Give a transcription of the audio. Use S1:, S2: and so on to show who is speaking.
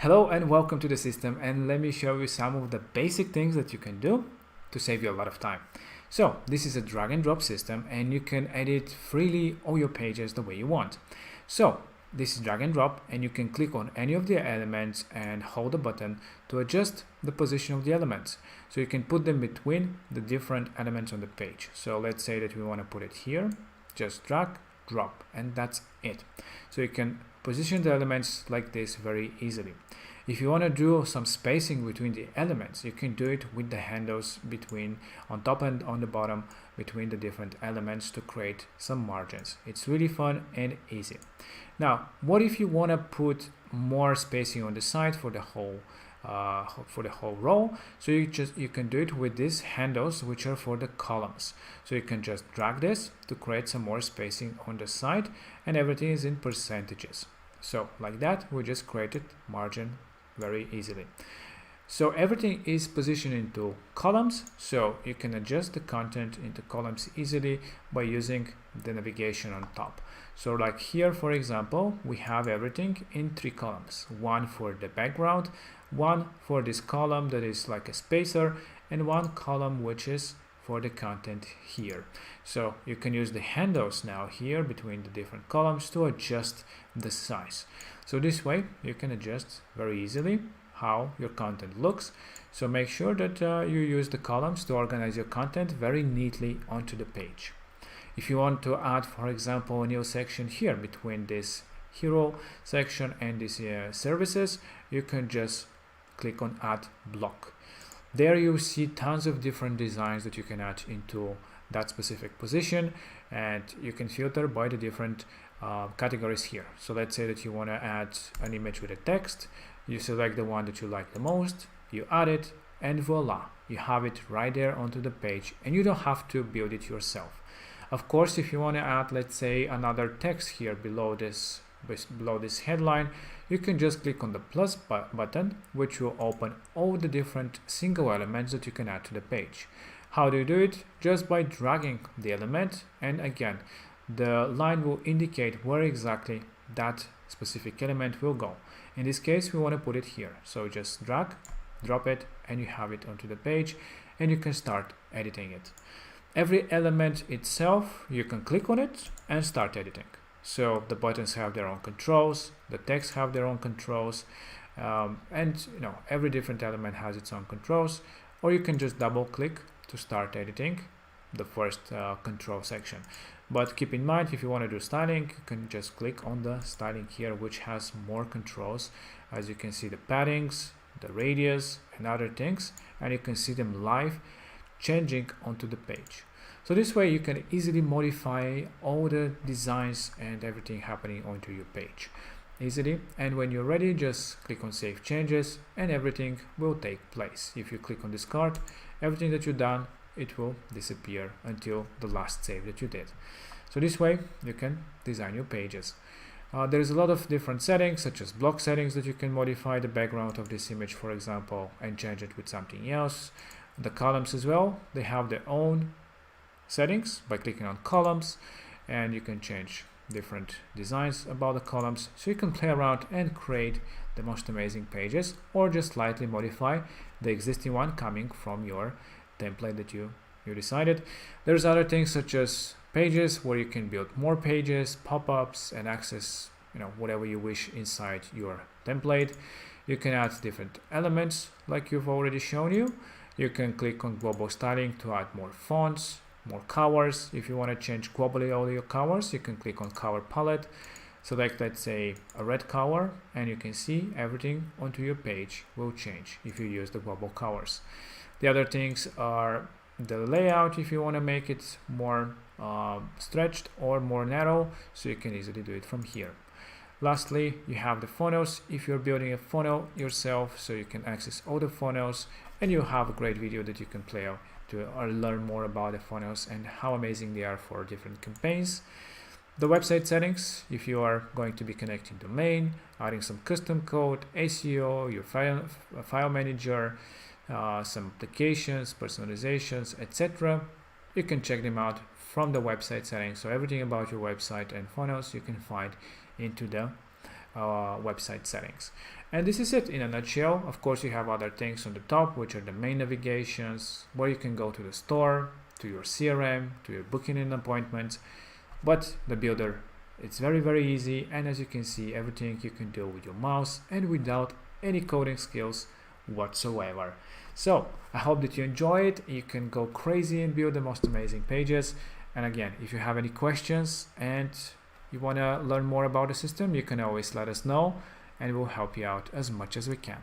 S1: Hello and welcome to the system, and let me show you some of the basic things that you can do to save you a lot of time. So this is a drag and drop system, and you can edit freely all your pages the way you want. So this is drag and drop, and you can click on any of the elements and hold the button to adjust the position of the elements. So you can put them between the different elements on the page. So let's say that we want to put it here, just drag, drop, and that's it. So you can position the elements like this very easily. If you want to do some spacing between the elements, you can do it with the handles between on top and on the bottom between the different elements to create some margins. It's really fun and easy. Now, what if you want to put more spacing on the side for the whole row? So you can do it with these handles, which are for the columns. So you can just drag this to create some more spacing on the side, and everything is in percentages. So like that, we just created margin very easily. So everything is positioned into columns, so you can adjust the content into columns easily by using the navigation on top. So like here, for example, we have everything in 3 columns, one for the background, one for this column that is like a spacer, and one column which is for the content here. So you can use the handles now here between the different columns to adjust the size. So this way you can adjust very easily how your content looks. So make sure that you use the columns to organize your content very neatly onto the page. If you want to add, for example, a new section here between this hero section and this services, you can just click on add block. There you see tons of different designs that you can add into that specific position, and you can filter by the different categories here. So let's say that you want to add an image with a text. You select the one that you like the most, you add it, and voila, you have it right there onto the page, and you don't have to build it yourself. Of course, if you want to add, let's say, another text here below this headline, you can just click on the plus button, which will open all the different single elements that you can add to the page. How do you do it? Just by dragging the element, and again, the line will indicate where exactly that specific element will go. In this case, we want to put it here. So just drag, drop it, and you have it onto the page, and you can start editing it. Every element itself, you can click on it and start editing. So the buttons have their own controls, the text have their own controls, and every different element has its own controls. Or you can just double click to start editing the first control section. But keep in mind, if you want to do styling, you can just click on the styling here, which has more controls. As you can see, the paddings, the radius, and other things, and you can see them live changing onto the page. So this way you can easily modify all the designs and everything happening onto your page easily. And when you're ready, just click on save changes and everything will take place. If you click on discard, everything that you've done, it will disappear until the last save that you did. So this way you can design your pages. There's a lot of different settings, such as block settings, that you can modify the background of this image, for example, and change it with something else. The columns as well, they have their own settings by clicking on columns, and you can change different designs about the columns, so you can play around and create the most amazing pages, or just slightly modify the existing one coming from your template that you decided. There's other things such as pages, where you can build more pages, pop-ups, and access whatever you wish inside your template. You can add different elements like you've already shown you. You can click on global styling to add more fonts, more colors. If you want to change globally all your colors, you can click on color palette, select, let's say, a red color, and you can see everything onto your page will change if you use the global colors. The other things are the layout, if you want to make it more stretched or more narrow, so you can easily do it from here. Lastly, you have the funnels. If you're building a funnel yourself, so you can access all the funnels, and you have a great video that you can play out to learn more about the funnels and how amazing they are for different campaigns. The website settings, if you are going to be connecting domain, adding some custom code, SEO, your file manager, some applications, personalizations, etc. You can check them out from the website settings. So everything about your website and funnels you can find into the website settings. And this is it in a nutshell. Of course, you have other things on the top, which are the main navigations, where you can go to the store, to your CRM, to your booking and appointments. But the builder, it's very, very easy. And as you can see, everything you can do with your mouse and without any coding skills whatsoever. So I hope that you enjoy it. You can go crazy and build the most amazing pages. And again, if you have any questions and you want to learn more about the system, you can always let us know, and we'll help you out as much as we can.